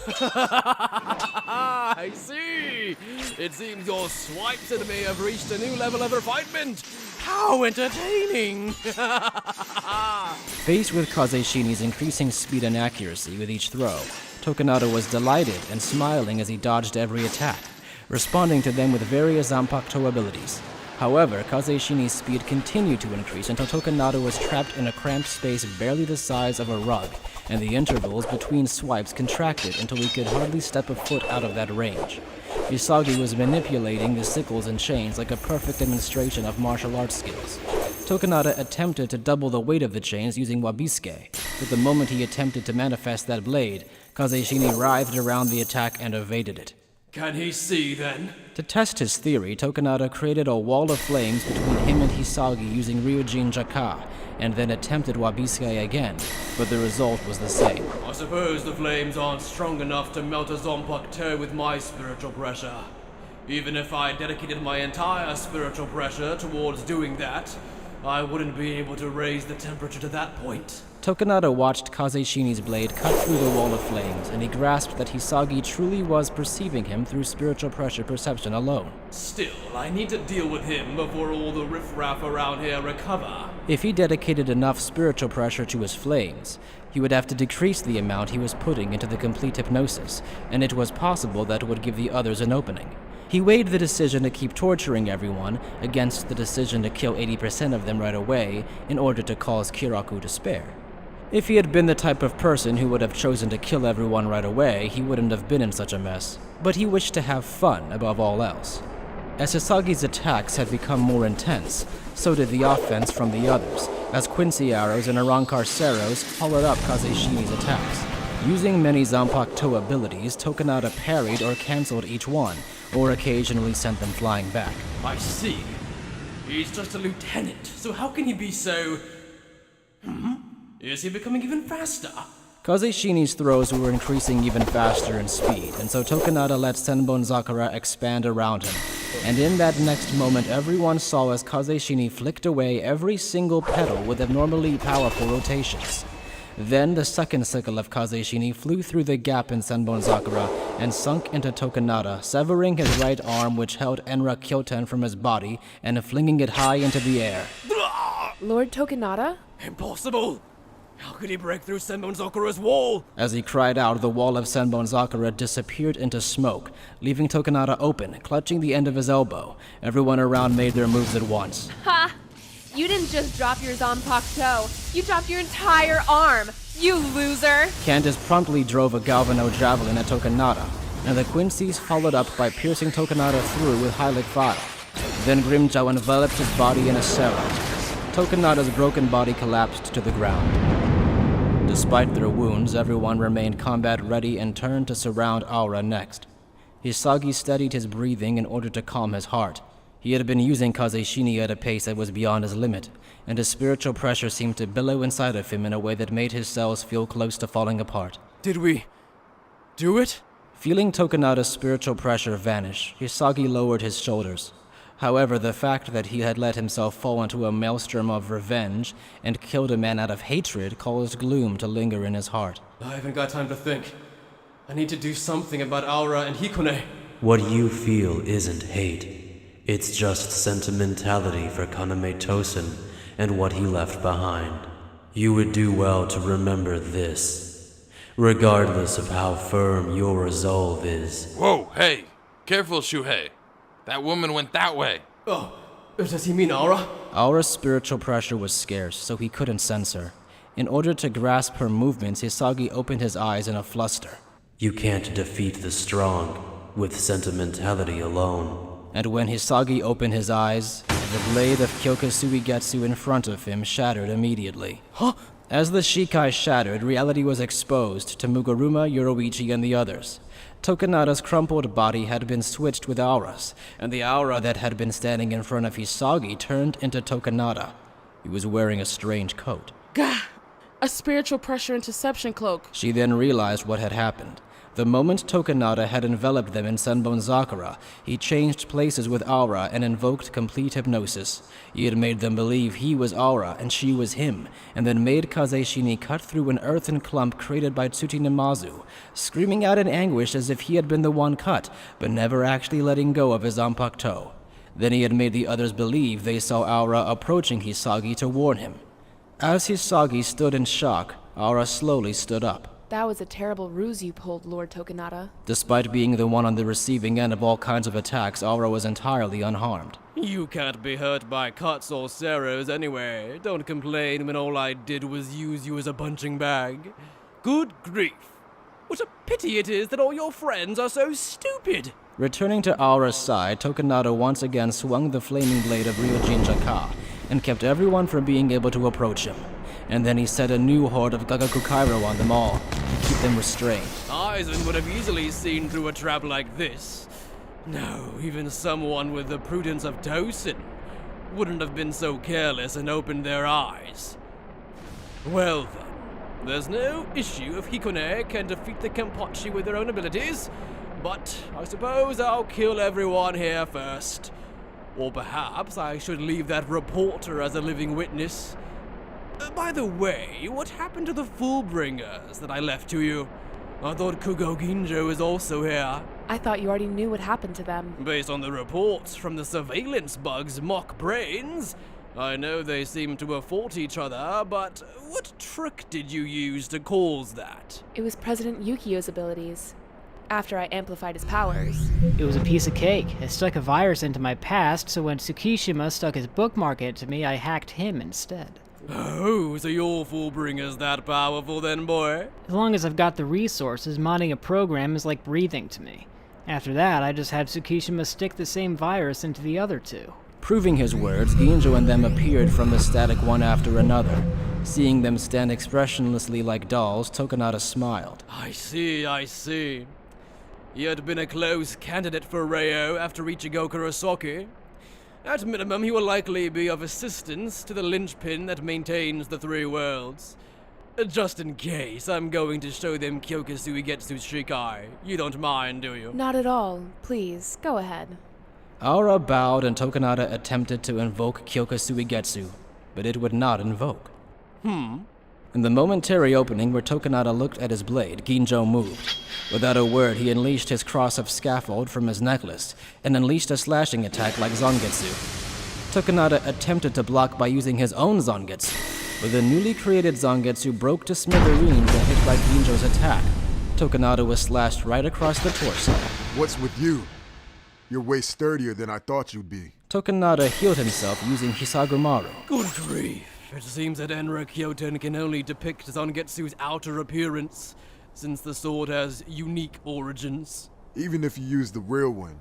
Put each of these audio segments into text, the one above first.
I see! It seems your swipes at me have reached a new level of refinement! How entertaining! Faced with Kazeshini's increasing speed and accuracy with each throw, Tokinada was delighted and smiling as he dodged every attack, responding to them with various Zanpakuto abilities. However, Kazeshini's speed continued to increase until Tokinada was trapped in a cramped space barely the size of a rug, and the intervals between swipes contracted until he could hardly step a foot out of that range. Hisagi was manipulating the sickles and chains like a perfect demonstration of martial arts skills. Tokinada attempted to double the weight of the chains using Wabisuke, but the moment he attempted to manifest that blade, Kazeshini writhed around the attack and evaded it. Can he see, then? To test his theory, Tokinada created a wall of flames between him and Hisagi using Ryujin Jaka, and then attempted Wabisuke again, but the result was the same. I suppose the flames aren't strong enough to melt a Zanpakuto with my spiritual pressure. Even if I dedicated my entire spiritual pressure towards doing that, I wouldn't be able to raise the temperature to that point. Tokinada watched Kazeshini's blade cut through the wall of flames, and he grasped that Hisagi truly was perceiving him through spiritual pressure perception alone. Still, I need to deal with him before all the riffraff around here recover. If he dedicated enough spiritual pressure to his flames, he would have to decrease the amount he was putting into the complete hypnosis, and it was possible that it would give the others an opening. He weighed the decision to keep torturing everyone against the decision to kill 80% of them right away in order to cause Kyoraku to spare. If he had been the type of person who would have chosen to kill everyone right away, he wouldn't have been in such a mess. But he wished to have fun above all else. As Hisagi's attacks had become more intense, so did the offense from the others, as Quincy arrows and Arankar Seros followed up Kazeshini's attacks. Using many Zanpakuto abilities, Tokinada parried or cancelled each one, or occasionally sent them flying back. I see. He's just a lieutenant, so how can he be so... Is he becoming even faster? Kazeshini's throws were increasing even faster in speed, and so Tokinada let Senbon Zakura expand around him. And in that next moment, everyone saw as Kazeshini flicked away every single petal with abnormally powerful rotations. Then the second sickle of Kazeshini flew through the gap in Senbon Zakura and sunk into Tokinada, severing his right arm which held Enra Kyoten from his body and flinging it high into the air. Lord Tokinada? Impossible! How could he break through Senbon Zakura's wall? As he cried out, the wall of Senbon Zakura disappeared into smoke, leaving Tokinada open, clutching the end of his elbow. Everyone around made their moves at once. Ha! You didn't just drop your Zanpakuto, you dropped your entire arm! You loser! Candice promptly drove a Galvano javelin at Tokinada, and the Quincy's followed up by piercing Tokinada through with Hylic fire. Then Grimmjow enveloped his body in a Sero. Tokinada's broken body collapsed to the ground. Despite their wounds, everyone remained combat-ready and turned to surround Aura next. Hisagi steadied his breathing in order to calm his heart. He had been using Kazeshini at a pace that was beyond his limit, and his spiritual pressure seemed to billow inside of him in a way that made his cells feel close to falling apart. Did we... do it? Feeling Tokinada's spiritual pressure vanish, Hisagi lowered his shoulders. However, the fact that he had let himself fall into a maelstrom of revenge and killed a man out of hatred caused gloom to linger in his heart. I haven't got time to think. I need to do something about Aura and Hikone. What you feel isn't hate. It's just sentimentality for Kaname Tosen and what he left behind. You would do well to remember this, regardless of how firm your resolve is. Whoa, hey! Careful, Shuhei. That woman went that way. Oh, does he mean Aura? Aura's spiritual pressure was scarce, so he couldn't sense her. In order to grasp her movements, Hisagi opened his eyes in a fluster. You can't defeat the strong with sentimentality alone. And when Hisagi opened his eyes, the blade of Kyokusuigetsu in front of him shattered immediately. Huh? As the Shikai shattered, reality was exposed to Muguruma, Yoruichi, and the others. Tokinada's crumpled body had been switched with Aura's, and the Aura that had been standing in front of Hisagi turned into Tokinada. He was wearing a strange coat. Gah! A spiritual pressure interception cloak. She then realized what had happened. The moment Tokinada had enveloped them in Senbonzakura, he changed places with Aura and invoked complete hypnosis. He had made them believe he was Aura and she was him, and then made Kazeshini cut through an earthen clump created by Tsutinamazu, screaming out in anguish as if he had been the one cut, but never actually letting go of his Zanpakuto. Then he had made the others believe they saw Aura approaching Hisagi to warn him. As Hisagi stood in shock, Aura slowly stood up. That was a terrible ruse you pulled, Lord Tokinada. Despite being the one on the receiving end of all kinds of attacks, Aura was entirely unharmed. You can't be hurt by cuts or sorrows anyway. Don't complain when all I did was use you as a punching bag. Good grief. What a pity it is that all your friends are so stupid. Returning to Aura's side, Tokinada once again swung the flaming blade of Ryojin Jaka and kept everyone from being able to approach him. And then he set a new horde of Gagaku Kairo on them all to keep them restrained. Aizen would have easily seen through a trap like this. No, even someone with the prudence of Tosin wouldn't have been so careless and opened their eyes. Well then, there's no issue if Hikone can defeat the Kenpachi with their own abilities, but I suppose I'll kill everyone here first. Or perhaps I should leave that reporter as a living witness. By the way, what happened to the Fullbringers that I left to you? I thought Kugo Ginjo was also here. I thought you already knew what happened to them. Based on the reports from the surveillance bugs mock brains, I know they seem to have fought each other, but what trick did you use to cause that? It was President Yukio's abilities. After I amplified his powers. It was a piece of cake. I stuck a virus into my past, so when Tsukishima stuck his bookmark into me, I hacked him instead. Oh, so your Fullbringer's that powerful then, boy? As long as I've got the resources, modding a program is like breathing to me. After that, I just had Tsukishima stick the same virus into the other two. Proving his words, Ginjo and them appeared from the static one after another. Seeing them stand expressionlessly like dolls, Tokinada smiled. I see. You had been a close candidate for Reo after Ichigo Kurosaki. At minimum, he will likely be of assistance to the linchpin that maintains the three worlds. Just in case, I'm going to show them Kyokusui Getsu's Shikai. You don't mind, do you? Not at all. Please, go ahead. Aura bowed and Tokinada attempted to invoke Kyokusui Getsu, but it would not invoke. In the momentary opening where Tokinada looked at his blade, Ginjo moved. Without a word, he unleashed his cross of scaffold from his necklace and unleashed a slashing attack like Zangetsu. Tokinada attempted to block by using his own Zangetsu, but the newly created Zangetsu broke to smithereens and hit by Ginjo's attack. Tokinada was slashed right across the torso. What's with you? You're way sturdier than I thought you'd be. Tokinada healed himself using Hisagumaru. Good grief. It seems that Enra Kyoten can only depict Zangetsu's outer appearance, since the sword has unique origins. Even if you used the real one,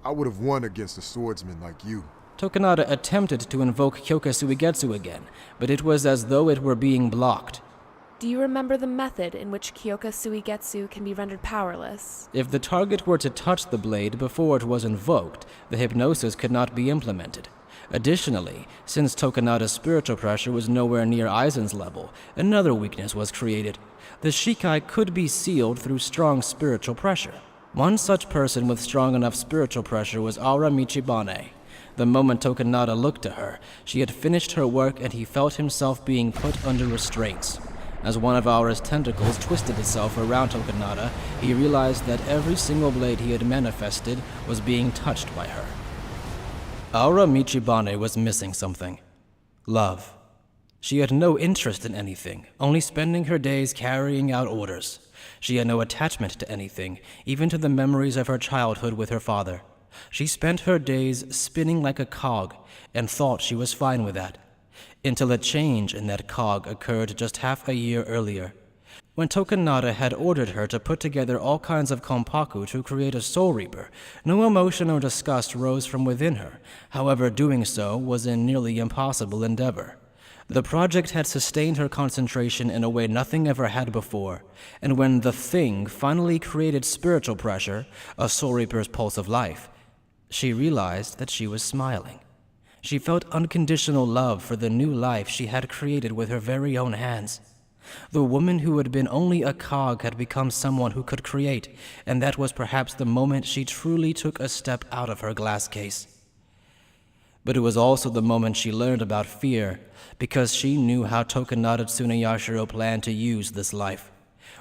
I would have won against a swordsman like you. Tokinada attempted to invoke Kyokusui Getsu again, but it was as though it were being blocked. Do you remember the method in which Kyokusui Getsu can be rendered powerless? If the target were to touch the blade before it was invoked, the hypnosis could not be implemented. Additionally, since Tokinada's spiritual pressure was nowhere near Aizen's level, another weakness was created. The Shikai could be sealed through strong spiritual pressure. One such person with strong enough spiritual pressure was Aura Michibane. The moment Tokinada looked to her, she had finished her work and he felt himself being put under restraints. As one of Aura's tentacles twisted itself around Tokinada, he realized that every single blade he had manifested was being touched by her. Aura Michibane was missing something. Love. She had no interest in anything, only spending her days carrying out orders. She had no attachment to anything, even to the memories of her childhood with her father. She spent her days spinning like a cog, and thought she was fine with that. Until a change in that cog occurred just half a year earlier. When Tokinada had ordered her to put together all kinds of konpaku to create a Soul Reaper, no emotion or disgust rose from within her. However, doing so was a nearly impossible endeavor. The project had sustained her concentration in a way nothing ever had before, and when the thing finally created spiritual pressure, a Soul Reaper's pulse of life, she realized that she was smiling. She felt unconditional love for the new life she had created with her very own hands. The woman who had been only a cog had become someone who could create, and that was perhaps the moment she truly took a step out of her glass case. But it was also the moment she learned about fear, because she knew how Tokinada Tsunayashiro planned to use this life.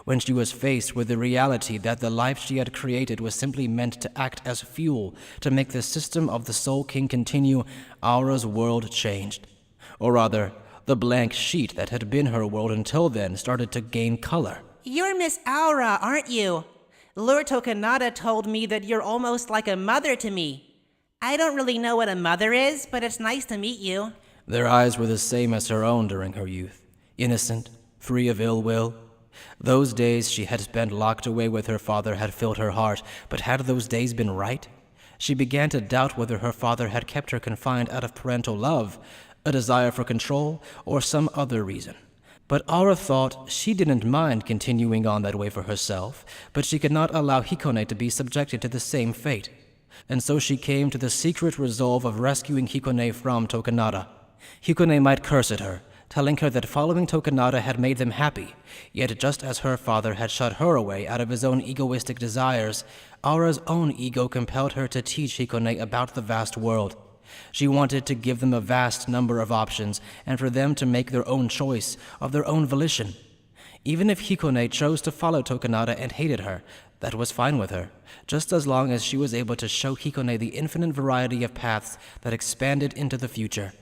When she was faced with the reality that the life she had created was simply meant to act as fuel to make the system of the Soul King continue, Aura's world changed. Or rather, the blank sheet that had been her world until then started to gain color. You're Miss Aura, aren't you? Lord Tokinada told me that you're almost like a mother to me. I don't really know what a mother is, but it's nice to meet you. Their eyes were the same as her own during her youth, innocent, free of ill will. Those days she had spent locked away with her father had filled her heart, but had those days been right? She began to doubt whether her father had kept her confined out of parental love, a desire for control, or some other reason. But Aura thought she didn't mind continuing on that way for herself, but she could not allow Hikone to be subjected to the same fate. And so she came to the secret resolve of rescuing Hikone from Tokinada. Hikone might curse at her, telling her that following Tokinada had made them happy, yet just as her father had shut her away out of his own egoistic desires, Aura's own ego compelled her to teach Hikone about the vast world. She wanted to give them a vast number of options, and for them to make their own choice, of their own volition. Even if Hikone chose to follow Tokinada and hated her, that was fine with her, just as long as she was able to show Hikone the infinite variety of paths that expanded into the future,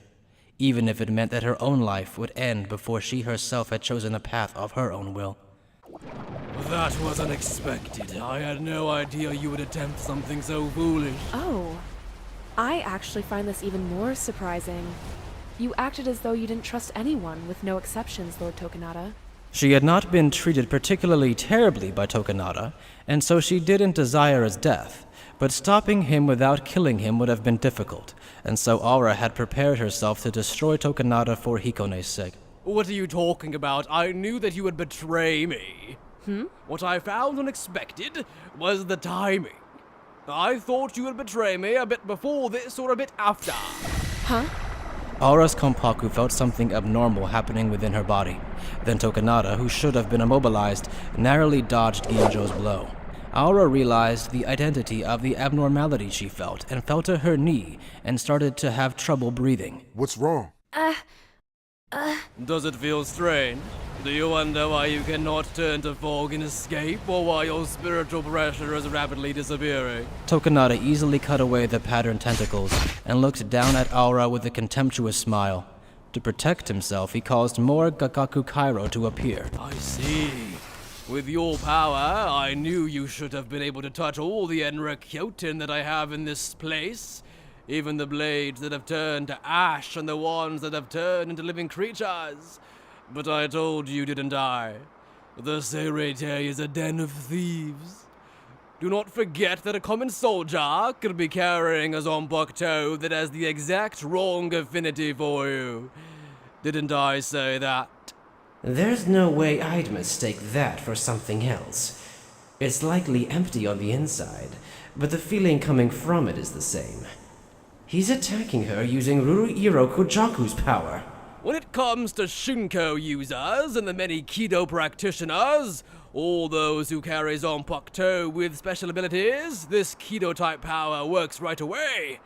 even if it meant that her own life would end before she herself had chosen a path of her own will. That was unexpected. I had no idea you would attempt something so foolish. Oh, I actually find this even more surprising. You acted as though you didn't trust anyone, with no exceptions, Lord Tokinada. She had not been treated particularly terribly by Tokinada, and so she didn't desire his death, but stopping him without killing him would have been difficult, and so Aura had prepared herself to destroy Tokinada for Hikone's sake. What are you talking about? I knew that you would betray me. What I found unexpected was the timing. I thought you would betray me a bit before this or a bit after. Huh? Aura's Konpaku felt something abnormal happening within her body. Then Tokinada, who should have been immobilized, narrowly dodged Ginjo's blow. Aura realized the identity of the abnormality she felt and fell to her knee and started to have trouble breathing. What's wrong? Does it feel strange? Do you wonder why you cannot turn to fog and escape, or why your spiritual pressure is rapidly disappearing? Tokinada easily cut away the patterned tentacles and looked down at Aura with a contemptuous smile. To protect himself, he caused more Gakaku Kairo to appear. I see. With your power, I knew you should have been able to touch all the Enra Kyoten that I have in this place. Even the blades that have turned to ash and the ones that have turned into living creatures. But I told you, didn't I? The Seirete is a den of thieves. Do not forget that a common soldier could be carrying a Zanpakuto that has the exact wrong affinity for you. Didn't I say that? There's no way I'd mistake that for something else. It's likely empty on the inside, but the feeling coming from it is the same. He's attacking her using Rurouni Kojaku's power. When it comes to Shinko users and the many Kido practitioners, all those who carry Zanpakuto with special abilities, this Kido-type power works right away.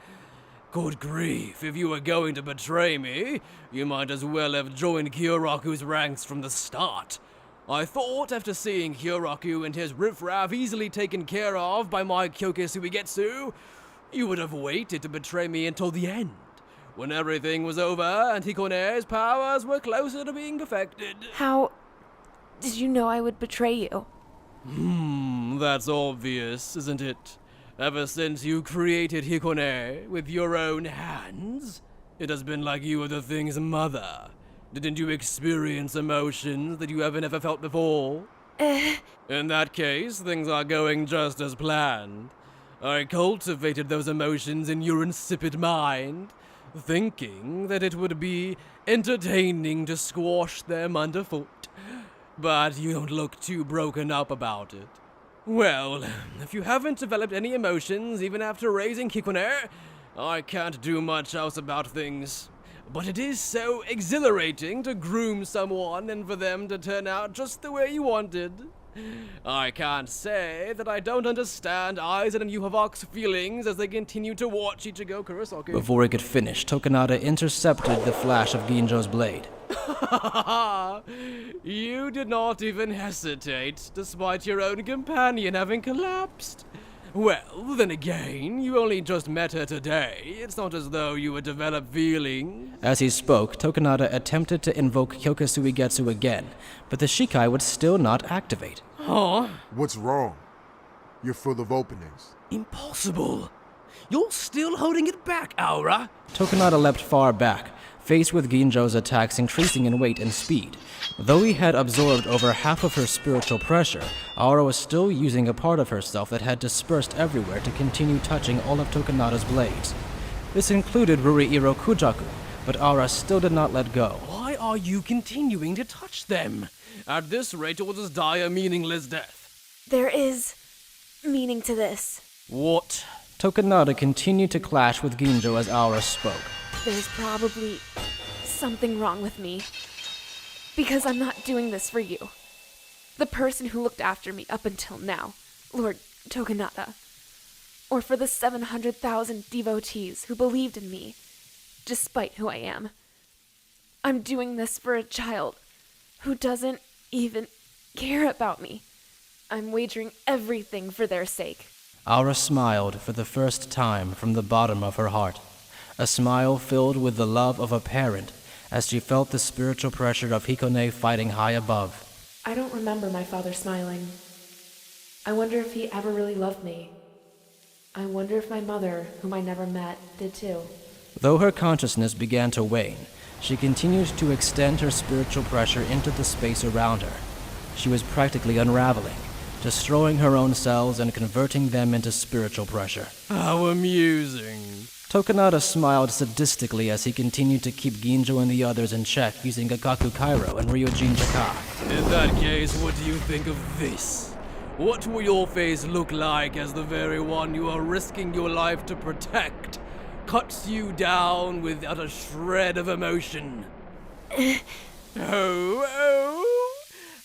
Good grief, if you were going to betray me, you might as well have joined Kyoraku's ranks from the start. I thought after seeing Kyoraku and his riffraff easily taken care of by my Kyoke Suigetsu, you would have waited to betray me until the end, when everything was over and Hikone's powers were closer to being perfected. How did you know I would betray you? That's obvious, isn't it? Ever since you created Hikone with your own hands, it has been like you were the thing's mother. Didn't you experience emotions that you haven't ever felt before? In that case, things are going just as planned. I cultivated those emotions in your insipid mind, thinking that it would be entertaining to squash them underfoot. But you don't look too broken up about it. Well, if you haven't developed any emotions even after raising Hikone, I can't do much else about things. but it is so exhilarating to groom someone and for them to turn out just the way you wanted. I can't say that I don't understand Aizen and Yuhavak's feelings as they continue to watch Ichigo Kurosaki. Before he could finish, Tokinada intercepted the flash of Ginjo's blade. You did not even hesitate, despite your own companion having collapsed. Well, then again, you only just met her today. It's not as though you had developed feelings. As he spoke, Tokinada attempted to invoke Hyokasui Getsu again, but the Shikai would still not activate. Huh? What's wrong? You're full of openings. Impossible. You're still holding it back, Aura. Tokinada leapt far back, faced with Ginjo's attacks increasing in weight and speed. Though he had absorbed over half of her spiritual pressure, Aura was still using a part of herself that had dispersed everywhere to continue touching all of Tokinada's blades. This included Ruriiro Kujaku, but Aura still did not let go. Why are you continuing to touch them? At this rate, you'll just die a meaningless death. There is meaning to this. What? Tokinada continued to clash with Ginjo as Aura spoke. There's probably something wrong with me. Because I'm not doing this for you. The person who looked after me up until now, Lord Tokinada. Or for the 700,000 devotees who believed in me, despite who I am. I'm doing this for a child who doesn't even care about me. I'm wagering everything for their sake. Aura smiled for the first time from the bottom of her heart. A smile filled with the love of a parent, as she felt the spiritual pressure of Hikone fighting high above. I don't remember my father smiling. I wonder if he ever really loved me. I wonder if my mother, whom I never met, did too. Though her consciousness began to wane, she continued to extend her spiritual pressure into the space around her. She was practically unraveling, destroying her own cells and converting them into spiritual pressure. How amusing. Tokinada smiled sadistically as he continued to keep Ginjo and the others in check using Gagaku Kairo and Ryujin Jaka. In that case, what do you think of this? What will your face look like as the very one you are risking your life to protect cuts you down without a shred of emotion? Oh,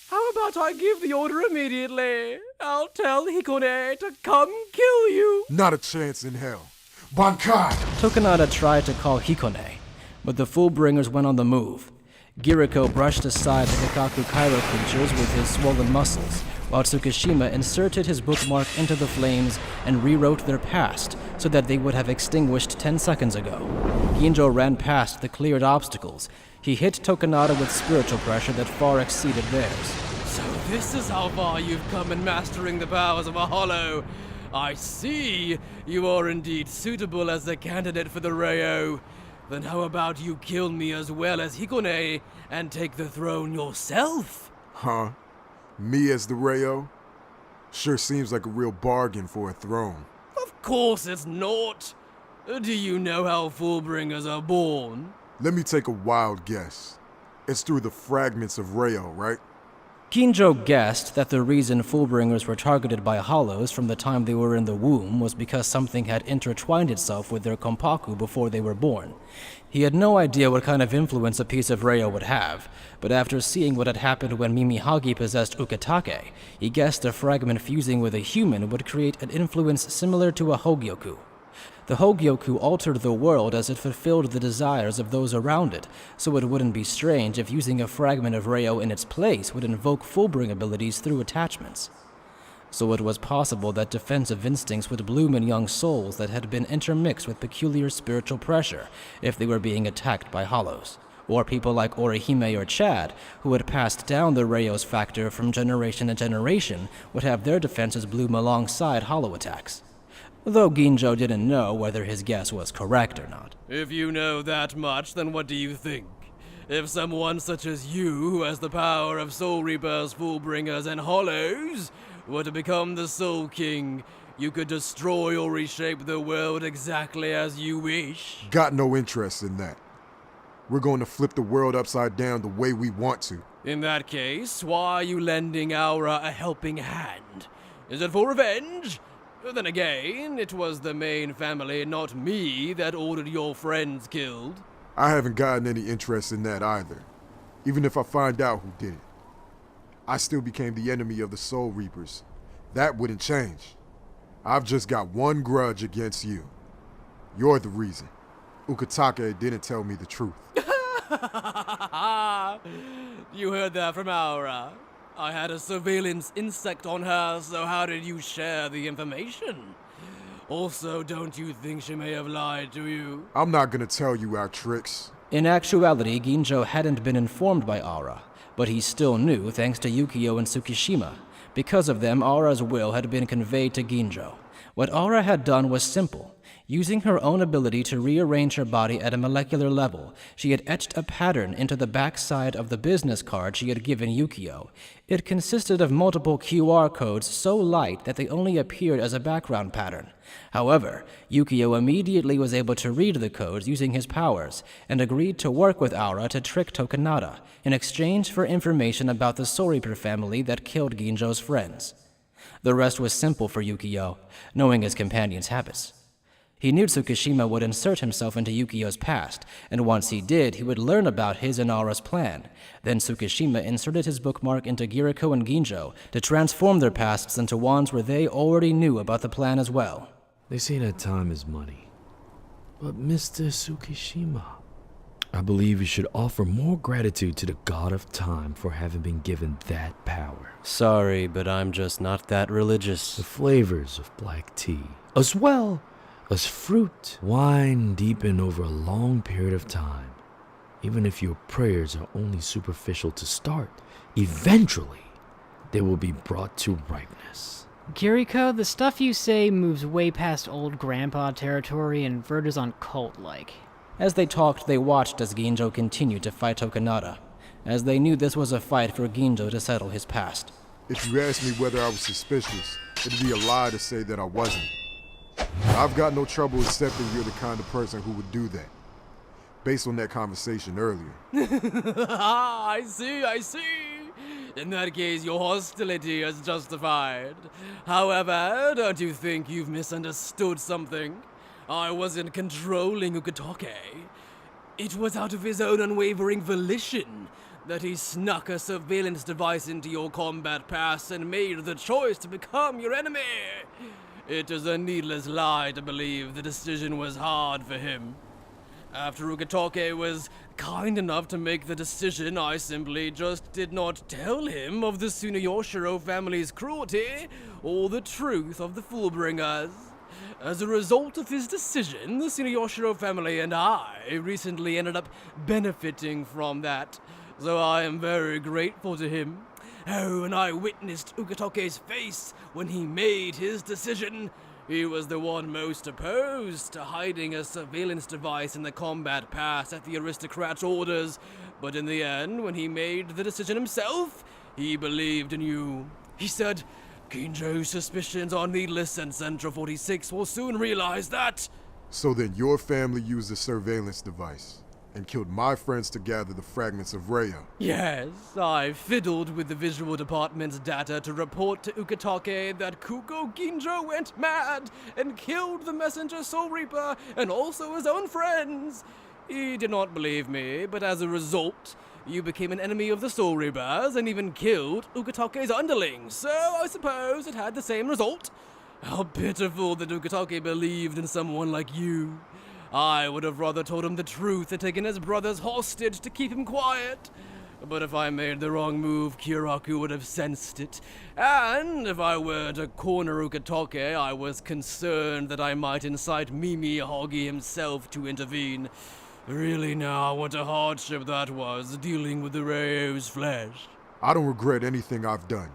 how about I give the order immediately? I'll tell Hikone to come kill you. Not a chance in hell. Bankai! Tokinada tried to call Hikone, but the Fullbringers went on the move. Giriko brushed aside the Gagaku Kairo creatures with his swollen muscles, while Tsukishima inserted his bookmark into the flames and rewrote their past so that they would have extinguished 10 seconds ago. Ginjo ran past the cleared obstacles. He hit Tokinada with spiritual pressure that far exceeded theirs. So this is how far you've come in mastering the powers of a hollow. I see. You are indeed suitable as the candidate for the Ryo. Then how about you kill me as well as Hikone and take the throne yourself? Huh? Me as the Ryo? Sure seems like a real bargain for a throne. Of course it's not. Do you know how Fullbringers are born? Let me take a wild guess. It's through the fragments of Ryo, right? Ginjo guessed that the reason Fullbringers were targeted by hollows from the time they were in the womb was because something had intertwined itself with their kompaku before they were born. He had no idea what kind of influence a piece of Ryo would have, but after seeing what had happened when Mimihagi possessed Ukitake, he guessed a fragment fusing with a human would create an influence similar to a Hogyoku. The Hogyoku altered the world as it fulfilled the desires of those around it, so it wouldn't be strange if using a fragment of Ryo in its place would invoke Fullbring abilities through attachments. So it was possible that defensive instincts would bloom in young souls that had been intermixed with peculiar spiritual pressure if they were being attacked by hollows. Or people like Orihime or Chad, who had passed down the Ryo's factor from generation to generation, would have their defenses bloom alongside hollow attacks. Though Ginjo didn't know whether his guess was correct or not. If you know that much, then what do you think? If someone such as you, who has the power of Soul Reapers, Fullbringers, and Hollows, were to become the Soul King, you could destroy or reshape the world exactly as you wish? Got no interest in that. We're going to flip the world upside down the way we want to. In that case, why are you lending Aura a helping hand? Is it for revenge? Then again, it was the main family, not me, that ordered your friends killed. I haven't gotten any interest in that either. Even if I find out who did it. I still became the enemy of the Soul Reapers. That wouldn't change. I've just got one grudge against you. You're the reason. Ukitake didn't tell me the truth. You heard that from Aura. I had a surveillance insect on her, so how did you share the information? Also, don't you think she may have lied to you? I'm not gonna tell you our tricks. In actuality, Ginjo hadn't been informed by Aura, but he still knew thanks to Yukio and Tsukishima. Because of them, Aura's will had been conveyed to Ginjo. What Aura had done was simple. Using her own ability to rearrange her body at a molecular level, she had etched a pattern into the backside of the business card she had given Yukio. It consisted of multiple QR codes so light that they only appeared as a background pattern. However, Yukio immediately was able to read the codes using his powers, and agreed to work with Aura to trick Tokinada, in exchange for information about the Soul Reaper family that killed Ginjo's friends. The rest was simple for Yukio, knowing his companion's habits. He knew Tsukishima would insert himself into Yukio's past, and once he did, he would learn about his and Aura's plan. Then Tsukishima inserted his bookmark into Giriko and Ginjo to transform their pasts into ones where they already knew about the plan as well. They say that time is money. But Mr. Tsukishima, I believe you should offer more gratitude to the god of time for having been given that power. Sorry, but I'm just not that religious. The flavors of black tea, as well as fruit, wine deepen over a long period of time. Even if your prayers are only superficial to start, eventually they will be brought to ripeness. Giriko, the stuff you say moves way past old grandpa territory and verges on cult-like. As they talked, they watched as Ginjo continued to fight Tokinada, as they knew this was a fight for Ginjo to settle his past. If you asked me whether I was suspicious, it'd be a lie to say that I wasn't. I've got no trouble accepting you're the kind of person who would do that, based on that conversation earlier. I see. In that case, your hostility is justified. However, don't you think you've misunderstood something? I wasn't controlling Ukitake. It was out of his own unwavering volition that he snuck a surveillance device into your combat pass and made the choice to become your enemy. It is a needless lie to believe the decision was hard for him. After Ukitake was kind enough to make the decision, I simply just did not tell him of the Tsunayashiro family's cruelty or the truth of the Fullbringers. As a result of his decision, the Tsunayashiro family and I recently ended up benefiting from that, so I am very grateful to him. Oh, and I witnessed Ukitake's face when he made his decision. He was the one most opposed to hiding a surveillance device in the combat pass at the aristocrat's orders, but in the end, when he made the decision himself, he believed in you. He said, Ginjo's suspicions are needless and Central 46 will soon realize that. So then your family used the surveillance device and killed my friends to gather the fragments of Raya. Yes, I fiddled with the visual department's data to report to Ukitake that Kugo Ginjo went mad and killed the messenger Soul Reaper and also his own friends. He did not believe me, but as a result, you became an enemy of the Soul Reapers and even killed Ukitake's underlings, so I suppose it had the same result. How pitiful that Ukitake believed in someone like you. I would have rather told him the truth and taken his brothers hostage to keep him quiet. But if I made the wrong move, Kyoraku would have sensed it. And if I were to corner Ukitake, I was concerned that I might incite Mimi Hoggy himself to intervene. Really now, what a hardship that was, dealing with the Rayo's flesh. I don't regret anything I've done.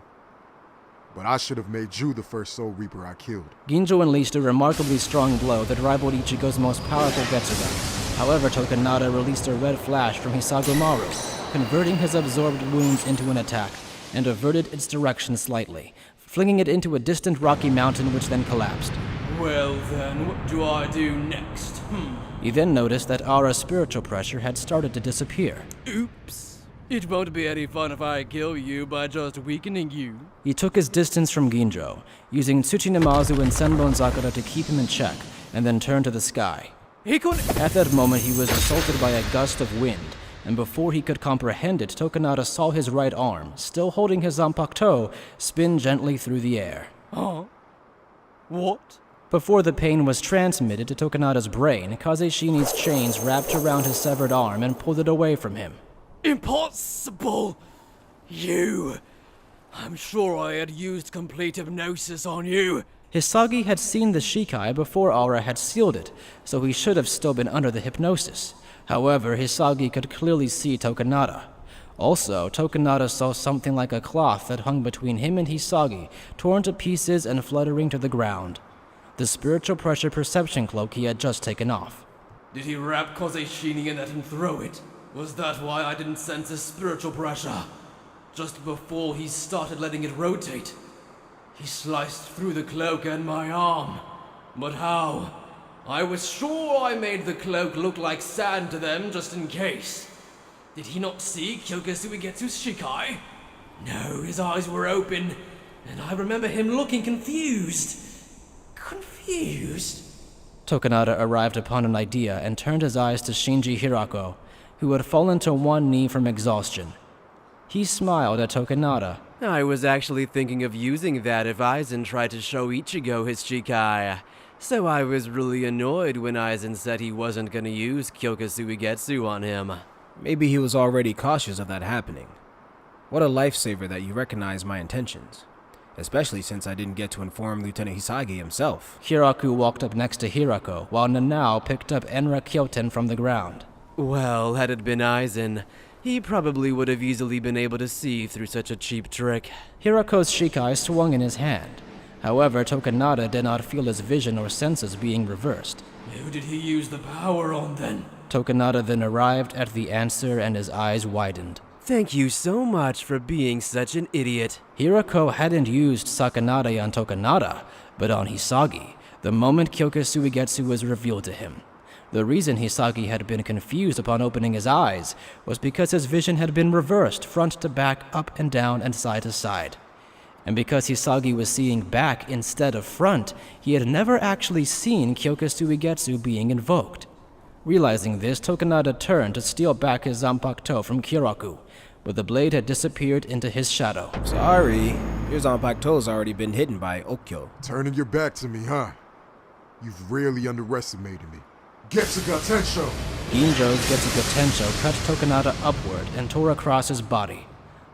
But I should have made you the first Soul Reaper I killed. Ginjo unleashed a remarkably strong blow that rivaled Ichigo's most powerful Getsuga. However, Tokinada released a red flash from Hisagomaru, converting his absorbed wounds into an attack, and averted its direction slightly, flinging it into a distant rocky mountain which then collapsed. Well then, what do I do next? He then noticed that Aura's spiritual pressure had started to disappear. Oops. It won't be any fun if I kill you by just weakening you. He took his distance from Ginjo, using Tsuchinamazu and Senbon Zakura to keep him in check, and then turned to the sky. He could... At that moment, he was assaulted by a gust of wind, and before he could comprehend it, Tokinada saw his right arm, still holding his zanpakuto, spin gently through the air. Huh? What? Before the pain was transmitted to Tokinada's brain, Kazeshini's chains wrapped around his severed arm and pulled it away from him. Impossible! You... I'm sure I had used complete hypnosis on you. Hisagi had seen the Shikai before Aura had sealed it, so he should have still been under the hypnosis. However, Hisagi could clearly see Tokinada. Also, Tokinada saw something like a cloth that hung between him and Hisagi, torn to pieces and fluttering to the ground. The spiritual pressure perception cloak he had just taken off. Did he wrap Kazeshini in that and throw it? Was that why I didn't sense his spiritual pressure? Just before he started letting it rotate, he sliced through the cloak and my arm. But how? I was sure I made the cloak look like sand to them just in case. Did he not see Kyoka Suigetsu's Shikai? No, his eyes were open, and I remember him looking confused. Confused? Tokinada arrived upon an idea and turned his eyes to Shinji Hirako, who had fallen to one knee from exhaustion. He smiled at Tokinada. I was actually thinking of using that if Aizen tried to show Ichigo his Shikai. So I was really annoyed when Aizen said he wasn't gonna use Kyoka Suigetsu on him. Maybe he was already cautious of that happening. What a lifesaver that you recognize my intentions. Especially since I didn't get to inform Lieutenant Hisagi himself. Hiraku walked up next to Hirako, while Nanao picked up Enra Kyoten from the ground. Well, had it been Aizen, he probably would have easily been able to see through such a cheap trick. Hirako's Shikai swung in his hand. However, Tokinada did not feel his vision or senses being reversed. Who did he use the power on then? Tokinada then arrived at the answer and his eyes widened. Thank you so much for being such an idiot. Hirako hadn't used Sakanade on Tokinada, but on Hisagi, the moment Kyoka Suigetsu was revealed to him. The reason Hisagi had been confused upon opening his eyes was because his vision had been reversed front to back, up and down, and side to side. And because Hisagi was seeing back instead of front, he had never actually seen Kyoka Suigetsu being invoked. Realizing this, Tokinada turned to steal back his zanpakuto from Kyoraku, but the blade had disappeared into his shadow. Sorry, your zanpakuto's already been hidden by Okyo. Turning your back to me, huh? You've really underestimated me. Getsuga Tensho! Ginjo's Getsuga Tensho cut Tokinada upward and tore across his body.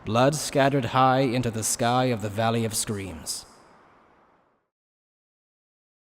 Blood scattered high into the sky of the Valley of Screams.